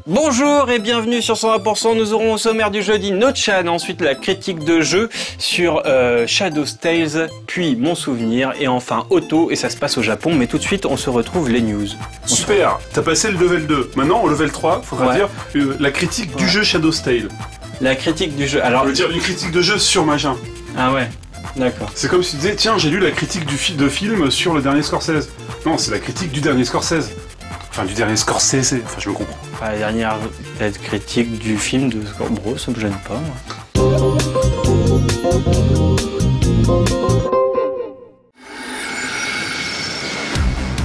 Bonjour et bienvenue sur 120%, nous aurons au sommaire du jeudi No-chan, ensuite la critique de jeu sur Shadow's Tales, puis mon souvenir, et enfin Otto, et ça se passe au Japon, mais tout de suite on se retrouve les news. Super, t'as passé le level 2, maintenant au level 3, faudra dire la critique du jeu Shadow's Tales. La critique du jeu, alors... Je veux dire une critique de jeu sur machin. Ah ouais, d'accord. C'est comme si tu disais, tiens j'ai lu la critique de film sur le dernier Scorsese. Non, c'est la critique du dernier Scorsese. Enfin, du dernier Scorsese, enfin je me comprends. La dernière critique du film de Scorsese, ça me gêne pas. Moi.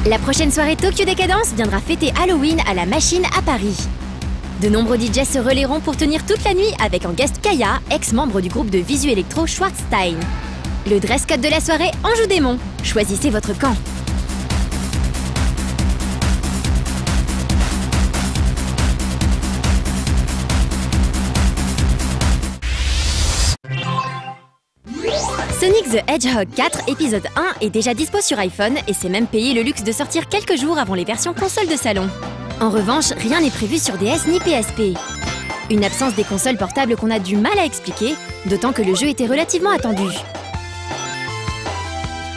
La prochaine soirée Tokyo Décadence viendra fêter Halloween à la Machine à Paris. De nombreux DJs se relayeront pour tenir toute la nuit avec en guest Kaya, ex-membre du groupe de visu électro Schwarzstein. Le dress code de la soirée, Anjou Démon. Choisissez votre camp. Sonic the Hedgehog 4 épisode 1 est déjà dispo sur iPhone et s'est même payé le luxe de sortir quelques jours avant les versions console de salon. En revanche, rien n'est prévu sur DS ni PSP. Une absence des consoles portables qu'on a du mal à expliquer, d'autant que le jeu était relativement attendu.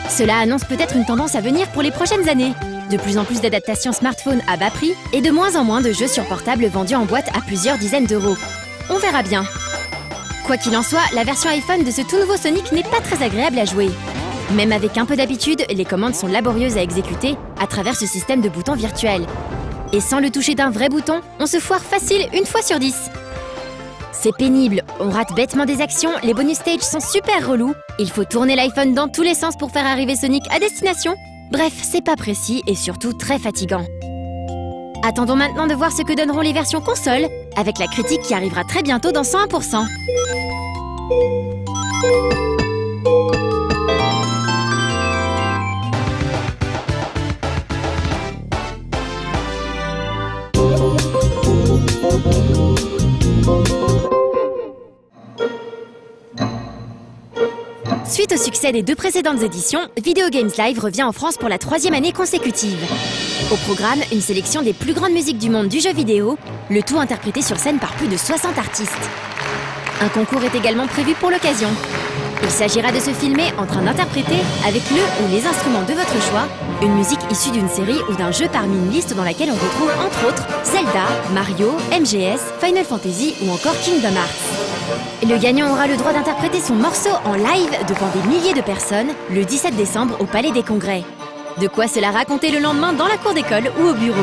Cela annonce peut-être une tendance à venir pour les prochaines années. De plus en plus d'adaptations smartphones à bas prix et de moins en moins de jeux sur portable vendus en boîte à plusieurs dizaines d'euros. On verra bien. Quoi qu'il en soit, la version iPhone de ce tout nouveau Sonic n'est pas très agréable à jouer. Même avec un peu d'habitude, les commandes sont laborieuses à exécuter à travers ce système de boutons virtuels. Et sans le toucher d'un vrai bouton, on se foire facile une fois sur 10. C'est pénible, on rate bêtement des actions, les bonus stages sont super relous, il faut tourner l'iPhone dans tous les sens pour faire arriver Sonic à destination. Bref, c'est pas précis et surtout très fatigant. Attendons maintenant de voir ce que donneront les versions console, avec la critique qui arrivera très bientôt dans 101%. Suite au succès des deux précédentes éditions, Video Games Live revient en France pour la 3e année consécutive. Au programme, une sélection des plus grandes musiques du monde du jeu vidéo, le tout interprété sur scène par plus de 60 artistes. Un concours est également prévu pour l'occasion. Il s'agira de se filmer en train d'interpréter, avec le ou les instruments de votre choix, une musique issue d'une série ou d'un jeu parmi une liste dans laquelle on retrouve entre autres Zelda, Mario, MGS, Final Fantasy ou encore Kingdom Hearts. Le gagnant aura le droit d'interpréter son morceau en live devant des milliers de personnes le 17 décembre au Palais des Congrès. De quoi se la raconter le lendemain dans la cour d'école ou au bureau.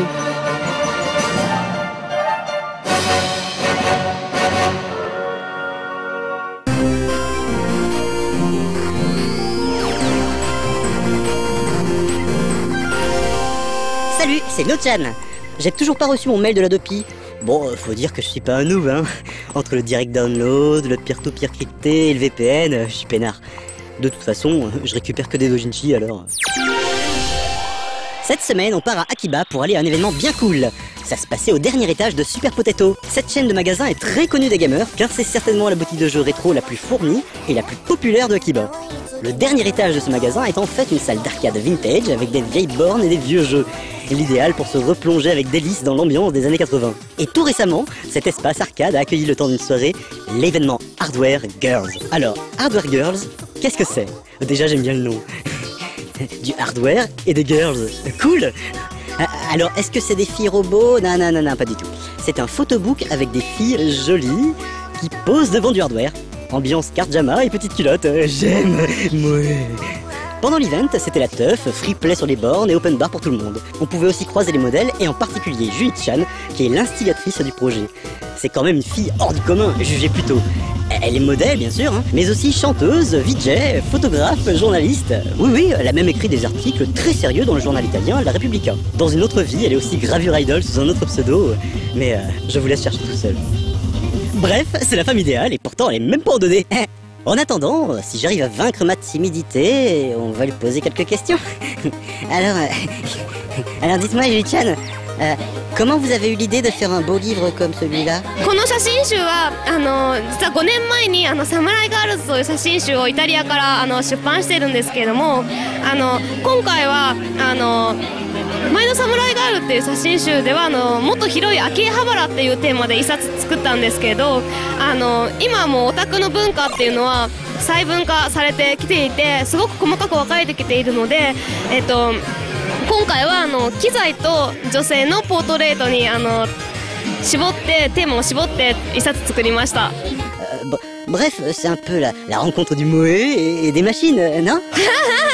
Salut, c'est No-chan. J'ai toujours pas reçu mon mail de l'Adopi. Bon, faut dire que je suis pas un noob, hein. Entre le direct download, le peer-to-peer crypté et le VPN, je suis peinard. De toute façon, je récupère que des dojinshi alors. Cette semaine, on part à Akiba pour aller à un événement bien cool. Ça se passait au dernier étage de Super Potato. Cette chaîne de magasins est très connue des gamers, car c'est certainement la boutique de jeux rétro la plus fournie et la plus populaire de Akiba. Le dernier étage de ce magasin est en fait une salle d'arcade vintage avec des vieilles bornes et des vieux jeux. L'idéal pour se replonger avec délice dans l'ambiance des années 80. Et tout récemment, cet espace arcade a accueilli le temps d'une soirée l'événement Hardware Girls. Alors, Hardware Girls, qu'est-ce que c'est? Déjà j'aime bien le nom. Du hardware et des girls. Cool! Alors, est-ce que c'est des filles robots? Non, non, non, non, pas du tout. C'est un photobook avec des filles jolies qui posent devant du hardware. Ambiance carte Jama et petite culotte. J'aime! Ouais. Pendant l'event, c'était la teuf, free play sur les bornes et open bar pour tout le monde. On pouvait aussi croiser les modèles et en particulier Julie Chan, qui est l'instigatrice du projet. C'est quand même une fille hors du commun, jugez plutôt. Elle est modèle, bien sûr, hein, mais aussi chanteuse, VJ, photographe, journaliste. Oui, oui, elle a même écrit des articles très sérieux dans le journal italien La Repubblica. Dans une autre vie, elle est aussi gravure idol sous un autre pseudo, mais je vous laisse chercher tout seul. Bref, c'est la femme idéale et pourtant elle est même pas en 2D. En attendant, si j'arrive à vaincre ma timidité, on va lui poser quelques questions. Alors dites-moi, Julie-chan, comment vous avez eu l'idée de faire un beau livre comme celui-là? この写真集は実は5年前にサムライガールズという写真集をイタリアから出版してるんですけれども、今回は前の「サムライガール」っていう写真集ではもっと広い秋葉原っていうテーマで一冊作ったんですけど、今もオタクの文化っていうのは細分化されてきていて、すごく細かく分かれてきているので、今回は機材と女性のポートレートに絞ってテーマを絞って一冊作りました。Bref, c'est un peu la rencontre du moé et des machines, non?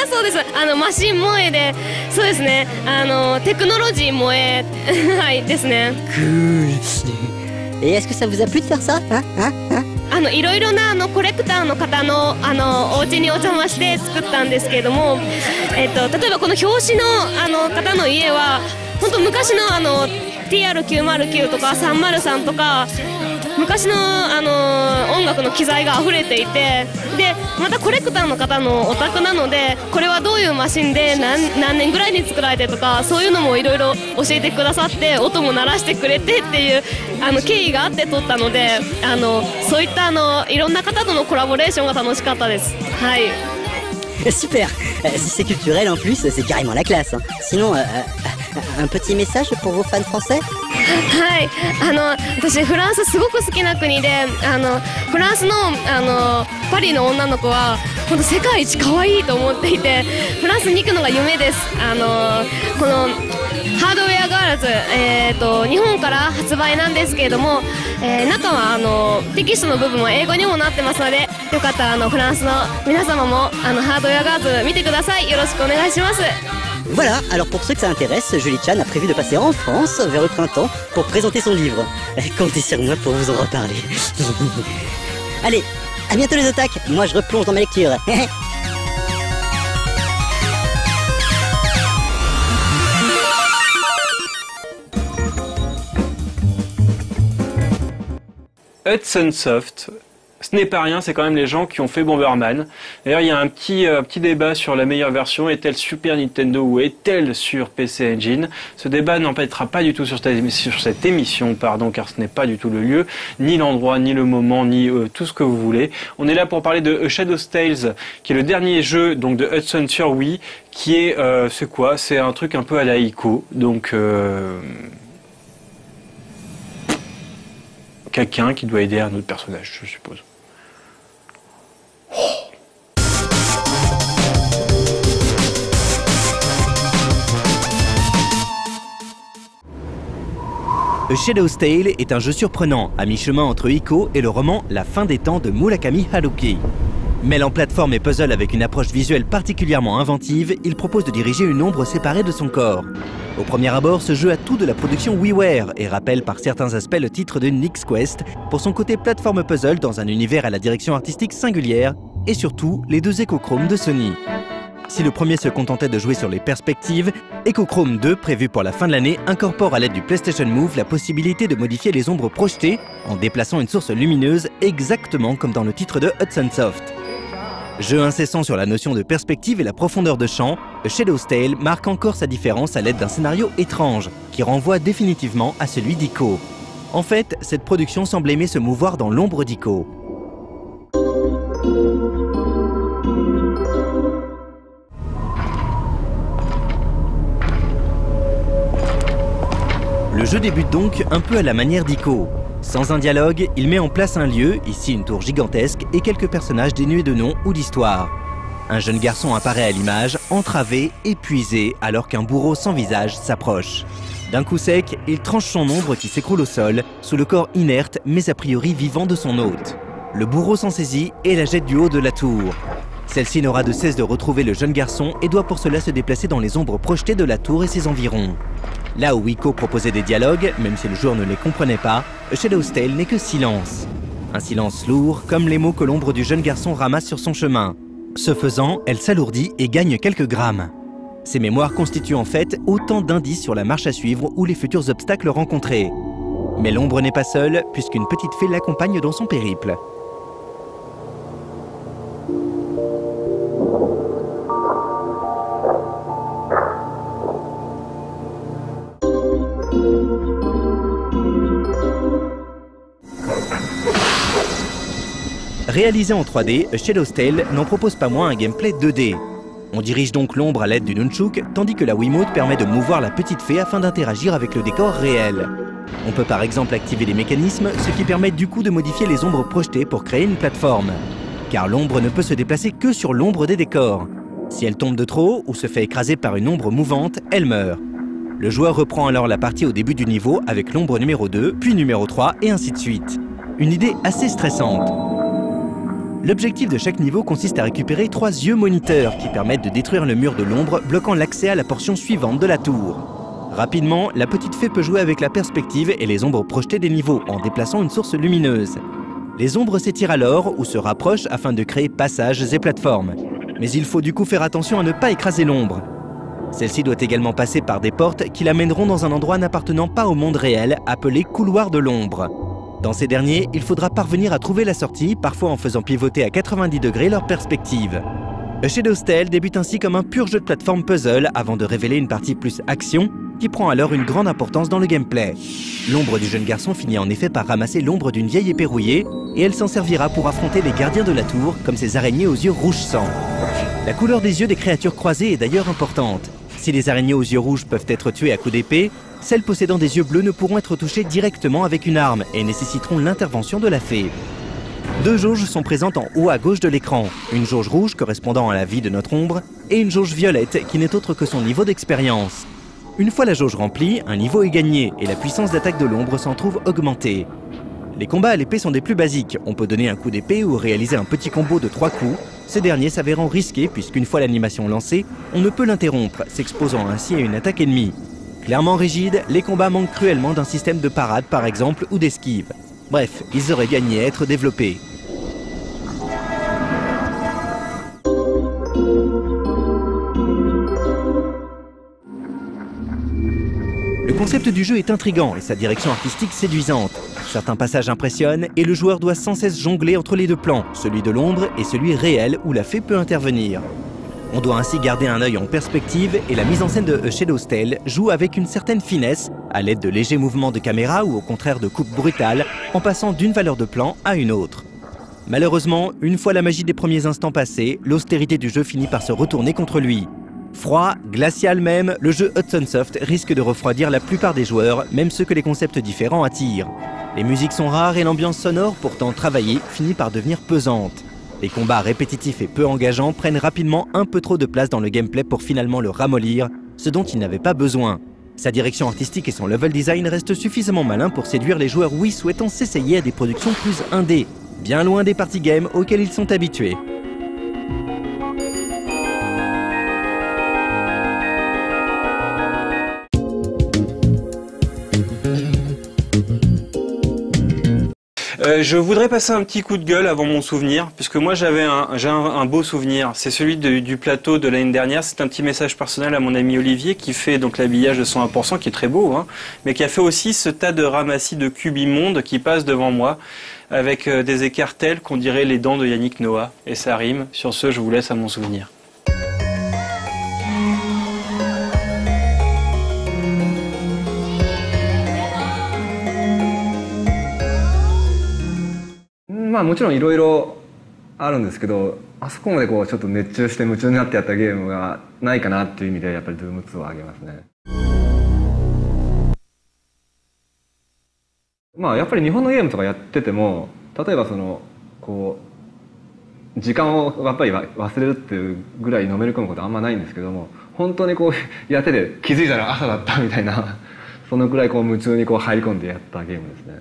そうです。マシン萌えで、そうですね。テクノロジー萌えはいですね。Cool. Et est-ce que ça vous a plu de faire ça? いろいろなコレクターの方のお家にお邪魔して作ったんですけれども、例えばこの表紙の方の家は本当昔のTR909 とか303とか昔の音楽の機材が溢れていて、でまたコレクターの方のお宅なので、これはどういうマシンで何年ぐらいに作られてとか、そういうのもいろいろ教えてくださって、音も鳴らしてくれてっていう経緯があって撮ったので、そういったいろんな方とのコラボレーションが楽しかったです。はい。Super. Si c'est culturel en plus, c'est carrément la classe. Hein. Sinon, un petit message pour vos fans français? はい、私フランスすごく好きな国で、フランスのパリの女の子は本当世界一可愛いと思っていて、フランスに行くのが夢です。このハードウェアガールズ、日本から発売なんですけれども、中はテキストの部分は英語にもなってますので、よかったらフランスの皆様もハードウェアガールズ見てください。よろしくお願いします。Voilà, alors pour ceux que ça intéresse, Julie Chan a prévu de passer en France vers le printemps pour présenter son livre. Comptez sur moi pour vous en reparler. Allez, à bientôt les otaques, moi je replonge dans ma lecture. Hudson Soft, ce n'est pas rien, c'est quand même les gens qui ont fait Bomberman. D'ailleurs, il y a un petit débat sur la meilleure version, est-elle Super Nintendo ou est-elle sur PC Engine? Ce débat n'empêchera pas du tout sur cette émission, car ce n'est pas du tout le lieu, ni l'endroit, ni le moment, ni tout ce que vous voulez. On est là pour parler de Shadow's Tales, qui est le dernier jeu donc de Hudson sur Wii, qui est, c'est quoi? C'est un truc un peu à la Ico, donc... quelqu'un qui doit aider un autre personnage, je suppose. A Shadow's Tale est un jeu surprenant, à mi-chemin entre Ico et le roman La fin des temps de Murakami Haruki. Mêlant plateforme et puzzle avec une approche visuelle particulièrement inventive, il propose de diriger une ombre séparée de son corps. Au premier abord, ce jeu a tout de la production WiiWare et rappelle par certains aspects le titre de Nick's Quest pour son côté plateforme puzzle dans un univers à la direction artistique singulière et surtout les deux Echochrome de Sony. Si le premier se contentait de jouer sur les perspectives, Echochrome 2, prévu pour la fin de l'année, incorpore à l'aide du PlayStation Move la possibilité de modifier les ombres projetées en déplaçant une source lumineuse exactement comme dans le titre de Hudson Soft. Jeu incessant sur la notion de perspective et la profondeur de champ, Shadow's Tale marque encore sa différence à l'aide d'un scénario étrange, qui renvoie définitivement à celui d'Ico. En fait, cette production semble aimer se mouvoir dans l'ombre d'Ico. Le jeu débute donc un peu à la manière d'Ico. Sans un dialogue, il met en place un lieu, ici une tour gigantesque, et quelques personnages dénués de nom ou d'histoire. Un jeune garçon apparaît à l'image, entravé, épuisé, alors qu'un bourreau sans visage s'approche. D'un coup sec, il tranche son ombre qui s'écroule au sol, sous le corps inerte mais a priori vivant de son hôte. Le bourreau s'en saisit et la jette du haut de la tour. Celle-ci n'aura de cesse de retrouver le jeune garçon et doit pour cela se déplacer dans les ombres projetées de la tour et ses environs. Là où Ico proposait des dialogues, même si le joueur ne les comprenait pas, Shadow's Tale n'est que silence. Un silence lourd, comme les mots que l'ombre du jeune garçon ramasse sur son chemin. Ce faisant, elle s'alourdit et gagne quelques grammes. Ces mémoires constituent en fait autant d'indices sur la marche à suivre ou les futurs obstacles rencontrés. Mais l'ombre n'est pas seule, puisqu'une petite fée l'accompagne dans son périple. Réalisé en 3D, Shadow's Tale n'en propose pas moins un gameplay 2D. On dirige donc l'ombre à l'aide du nunchuk, tandis que la Wiimote permet de mouvoir la petite fée afin d'interagir avec le décor réel. On peut par exemple activer les mécanismes, ce qui permet du coup de modifier les ombres projetées pour créer une plateforme. Car l'ombre ne peut se déplacer que sur l'ombre des décors. Si elle tombe de trop haut ou se fait écraser par une ombre mouvante, elle meurt. Le joueur reprend alors la partie au début du niveau avec l'ombre numéro 2, puis numéro 3 et ainsi de suite. Une idée assez stressante. L'objectif de chaque niveau consiste à récupérer 3 yeux moniteurs qui permettent de détruire le mur de l'ombre bloquant l'accès à la portion suivante de la tour. Rapidement, la petite fée peut jouer avec la perspective et les ombres projetées des niveaux en déplaçant une source lumineuse. Les ombres s'étirent alors ou se rapprochent afin de créer passages et plateformes. Mais il faut du coup faire attention à ne pas écraser l'ombre. Celle-ci doit également passer par des portes qui l'amèneront dans un endroit n'appartenant pas au monde réel, appelé couloir de l'ombre. Dans ces derniers, il faudra parvenir à trouver la sortie, parfois en faisant pivoter à 90 degrés leur perspective. A Shadow's Tale débute ainsi comme un pur jeu de plateforme puzzle avant de révéler une partie plus action qui prend alors une grande importance dans le gameplay. L'ombre du jeune garçon finit en effet par ramasser l'ombre d'une vieille épée rouillée et elle s'en servira pour affronter les gardiens de la tour comme ces araignées aux yeux rouge sang. La couleur des yeux des créatures croisées est d'ailleurs importante. Si les araignées aux yeux rouges peuvent être tuées à coups d'épée, celles possédant des yeux bleus ne pourront être touchées directement avec une arme et nécessiteront l'intervention de la fée. 2 jauges sont présentes en haut à gauche de l'écran, une jauge rouge correspondant à la vie de notre ombre et une jauge violette qui n'est autre que son niveau d'expérience. Une fois la jauge remplie, un niveau est gagné et la puissance d'attaque de l'ombre s'en trouve augmentée. Les combats à l'épée sont des plus basiques, on peut donner un coup d'épée ou réaliser un petit combo de 3 coups, ce dernier s'avérant risqué puisqu'une fois l'animation lancée, on ne peut l'interrompre, s'exposant ainsi à une attaque ennemie. Clairement rigides, les combats manquent cruellement d'un système de parade par exemple ou d'esquive. Bref, ils auraient gagné à être développés. Le concept du jeu est intrigant et sa direction artistique séduisante. Certains passages impressionnent et le joueur doit sans cesse jongler entre les 2 plans, celui de l'ombre et celui réel où la fée peut intervenir. On doit ainsi garder un œil en perspective et la mise en scène de A Shadow's Tale joue avec une certaine finesse, à l'aide de légers mouvements de caméra ou au contraire de coupes brutales, en passant d'une valeur de plan à une autre. Malheureusement, une fois la magie des premiers instants passée, l'austérité du jeu finit par se retourner contre lui. Froid, glacial même, le jeu Hudson Soft risque de refroidir la plupart des joueurs, même ceux que les concepts différents attirent. Les musiques sont rares et l'ambiance sonore, pourtant travaillée, finit par devenir pesante. Les combats répétitifs et peu engageants prennent rapidement un peu trop de place dans le gameplay pour finalement le ramollir, ce dont il n'avait pas besoin. Sa direction artistique et son level design restent suffisamment malins pour séduire les joueurs Wii souhaitant s'essayer à des productions plus indé, bien loin des party games auxquels ils sont habitués. Je voudrais passer un petit coup de gueule avant mon souvenir, puisque moi j'ai un beau souvenir. C'est celui du plateau de l'année dernière. C'est un petit message personnel à mon ami Olivier qui fait donc l'habillage de 101%, qui est très beau, hein, mais qui a fait aussi ce tas de ramassis de cubes immondes qui passent devant moi, avec des écarts tels qu'on dirait les dents de Yannick Noah. Et ça rime. Sur ce, je vous laisse à mon souvenir.まあもちろんいろいろあるんですけど、あそこまでこうちょっと熱中して夢中になってやったゲームがないかなっていう意味でやっぱり Doom 2を挙げますね。まあやっぱり日本のゲームとかやってても、例えばそのこう時間をやっぱり忘れるっていうぐらいのめり込むことはあんまないんですけども、本当にこうやってて気づいたら朝だったみたいな、そのくらいこう夢中にこう入り込んでやったゲームですね。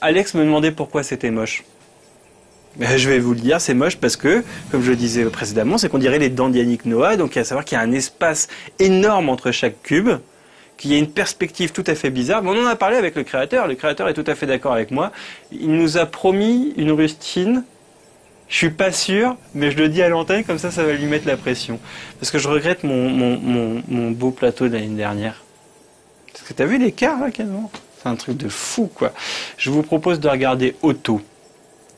Alex me demandait pourquoi c'était moche. Je vais vous le dire, c'est moche parce que, comme je le disais précédemment, c'est qu'on dirait les dents d'Yannick Noah, donc à savoir qu'il y a un espace énorme entre chaque cube, qu'il y a une perspective tout à fait bizarre. Mais on en a parlé avec le créateur est tout à fait d'accord avec moi. Il nous a promis une rustine Je suis pas sûr, mais je le dis à l'antenne, comme ça va lui mettre la pression. Parce que je regrette mon beau plateau de l'année dernière. Parce que t'as vu l'écart là, quasiment? C'est un truc de fou, quoi. Je vous propose de regarder Otto.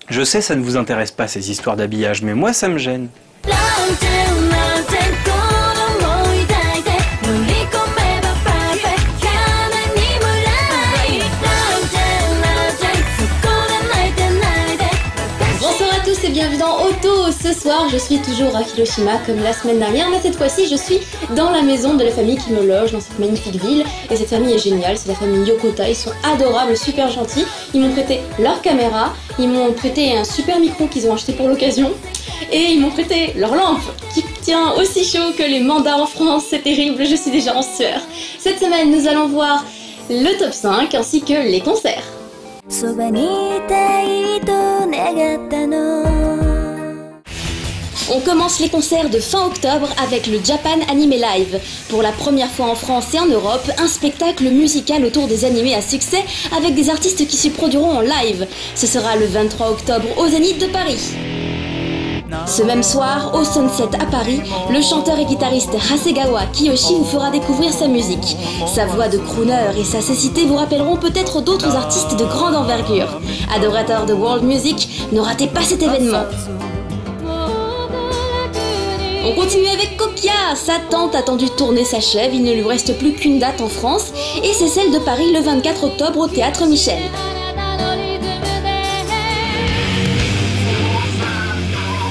Je sais, ça ne vous intéresse pas, ces histoires d'habillage, mais moi, ça me gêne. Et bienvenue dans Otto. Ce soir, je suis toujours à Hiroshima comme la semaine dernière, mais cette fois-ci, je suis dans la maison de la famille qui me loge dans cette magnifique ville. Et cette famille est géniale, c'est la famille Yokota. Ils sont adorables, super gentils. Ils m'ont prêté leur caméra, ils m'ont prêté un super micro qu'ils ont acheté pour l'occasion, et ils m'ont prêté leur lampe qui tient aussi chaud que les mandats en France. C'est terrible, je suis déjà en sueur. Cette semaine, nous allons voir le top 5 ainsi que les concerts. On commence les concerts de fin octobre avec le Japan Anime Live. Pour la première fois en France et en Europe, un spectacle musical autour des animés à succès avec des artistes qui se produiront en live. Ce sera le 23 octobre au Zénith de Paris. Ce même soir, au Sunset à Paris, le chanteur et guitariste Hasegawa Kiyoshi vous fera découvrir sa musique. Sa voix de crooner et sa cécité vous rappelleront peut-être d'autres artistes de grande envergure. Adorateurs de world music, ne ratez pas cet événement. On continue avec Kokia. Sa tant attendue tournée s'achève, il ne lui reste plus qu'une date en France, et c'est celle de Paris le 24 octobre au Théâtre Michel.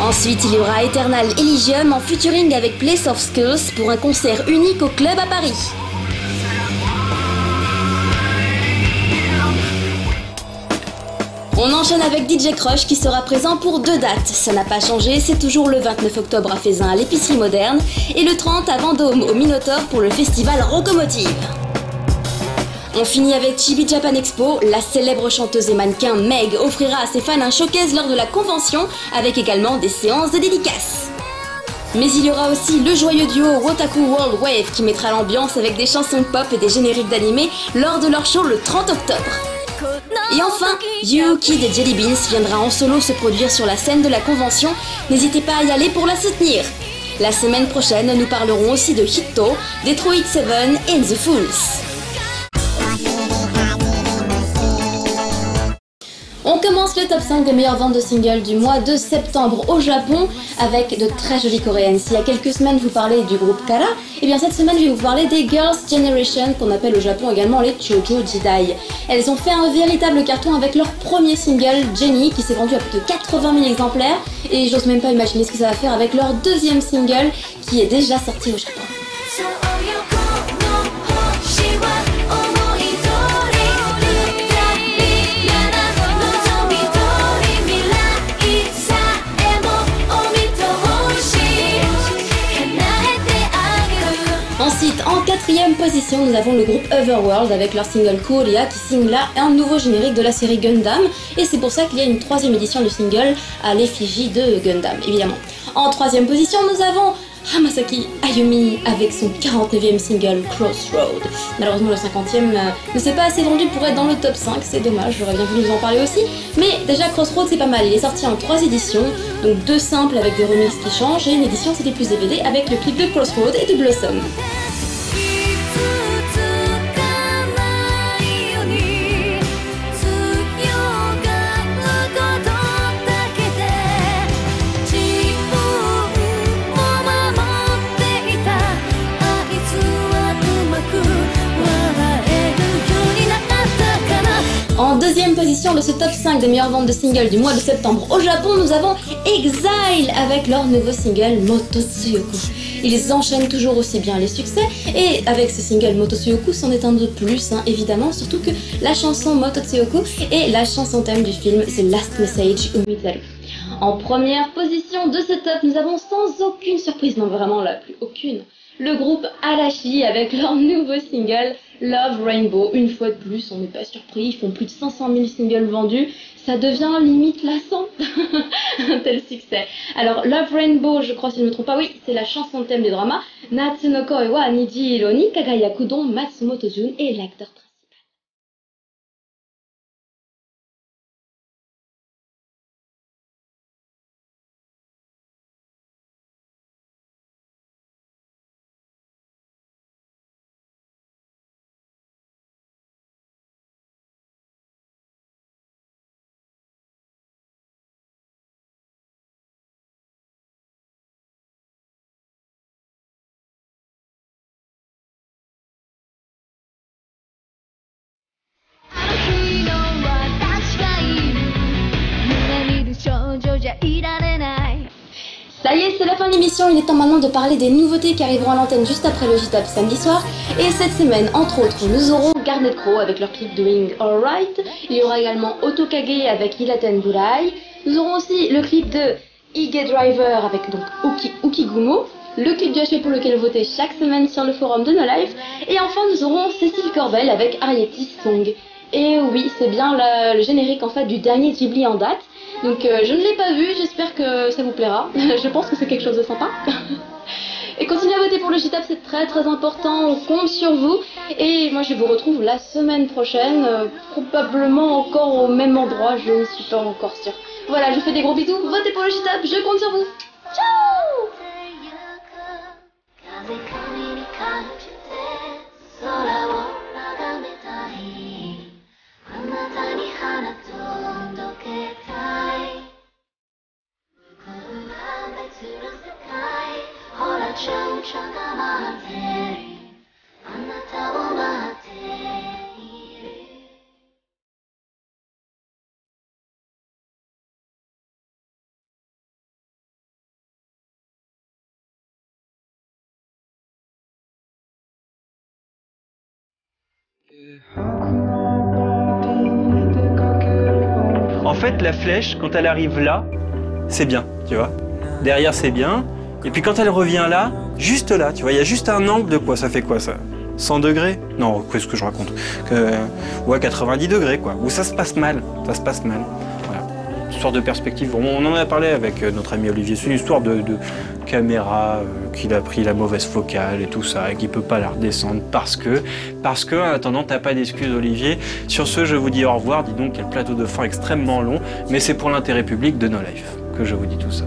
Ensuite, il y aura Eternal Elysium en featuring avec Place of Skulls pour un concert unique au club à Paris. On enchaîne avec DJ Crush qui sera présent pour 2 dates. Ça n'a pas changé, c'est toujours le 29 octobre à Faisin à l'épicerie moderne et le 30 à Vendôme au Minotaur pour le festival Rocomotive. On finit avec Chibi Japan Expo. La célèbre chanteuse et mannequin Meg offrira à ses fans un showcase lors de la convention avec également des séances de dédicaces. Mais il y aura aussi le joyeux duo Wotaku World Wave qui mettra l'ambiance avec des chansons pop et des génériques d'animé lors de leur show le 30 octobre. Et enfin, Yuki des Jelly Beans viendra en solo se produire sur la scène de la convention. N'hésitez pas à y aller pour la soutenir. La semaine prochaine, nous parlerons aussi de Hitto, Detroit 7 et The Fools. On commence le top 5 des meilleures ventes de singles du mois de septembre au Japon avec de très jolies coréennes. Si il y a quelques semaines vous parlez du groupe Kara, et bien cette semaine je vais vous parler des Girls' Generation qu'on appelle au Japon également les Chojo Jidai. Elles ont fait un véritable carton avec leur premier single Jenny qui s'est vendu à plus de 80 000 exemplaires et j'ose même pas imaginer ce que ça va faire avec leur deuxième single qui est déjà sorti au Japon. Ensuite, en 4e position, nous avons le groupe Otherworld avec leur single Korea qui signe là un nouveau générique de la série Gundam et c'est pour ça qu'il y a une 3e édition du single à l'effigie de Gundam, évidemment. En 3e position, nous avons Hamasaki Ayumi avec son 49e single Crossroad. Malheureusement, le 50e ne s'est pas assez vendu pour être dans le top 5, c'est dommage, j'aurais bien voulu vous en parler aussi. Mais déjà, Crossroad c'est pas mal, il est sorti en 3 éditions, donc 2 simples avec des remixes qui changent et une édition c'était plus DVD avec le clip de Crossroad et de Blossom. En 2e position de ce top 5 des meilleures ventes de singles du mois de septembre au Japon, nous avons Exile avec leur nouveau single Mototsuyoku. Ils enchaînent toujours aussi bien les succès et avec ce single Mototsuyoku c'en est un de plus évidemment, surtout que la chanson Mototsuyoku est la chanson thème du film The Last Message Umizaru. En première position de ce top, nous avons sans aucune surprise, non vraiment là, plus aucune, le groupe Arashi avec leur nouveau single Love Rainbow. Une fois de plus, on n'est pas surpris, ils font plus de 500 000 singles vendus, ça devient limite lassant, un tel succès. Alors Love Rainbow, je crois si je ne me trompe pas, oui, c'est la chanson thème du drama Natsu no Koi wa Nijiro ni Kagayaku dont Matsumoto Jun est l'acteur principal. Ça y est, c'est la fin de l'émission, il est temps maintenant de parler des nouveautés qui arriveront à l'antenne juste après le JTAP samedi soir. Et cette semaine, entre autres, nous aurons Garnet Crow avec leur clip Doing Alright. Il y aura également Otokage avec Hilaten Burai. Nous aurons aussi le clip de Ige Driver avec donc Ukigumo. Le clip du HP pour lequel voter chaque semaine sur le forum de No Life. Et enfin, nous aurons Cécile Corbel avec Arietti Song. Et oui, c'est bien le générique en fait du dernier Ghibli en date. Donc je ne l'ai pas vu, j'espère que ça vous plaira. Je pense que c'est quelque chose de sympa. Et continuez à voter pour le JTAP, c'est très très important, on compte sur vous. Et moi je vous retrouve la semaine prochaine, probablement encore au même endroit, je ne suis pas encore sûre. Voilà, je vous fais des gros bisous, votez pour le JTAP, je compte sur vous. Ciao! En fait, la flèche, quand elle arrive là, c'est bien, tu vois. Derrière, c'est bien. Et puis quand elle revient là, juste là, tu vois, il y a juste un angle de quoi, ça fait quoi ça? 100 degrés? Non, qu'est-ce que je raconte? Ouais, 90 degrés, quoi. Où ça se passe mal, ça se passe mal. Voilà. Histoire de perspective, on en a parlé avec notre ami Olivier, c'est une histoire de caméra qu'il a pris la mauvaise focale et tout ça, et qu'il peut pas la redescendre parce que, en attendant, t'as pas d'excuse Olivier. Sur ce, je vous dis au revoir, dis donc quel plateau de fin extrêmement long, mais c'est pour l'intérêt public de No Life que je vous dis tout ça.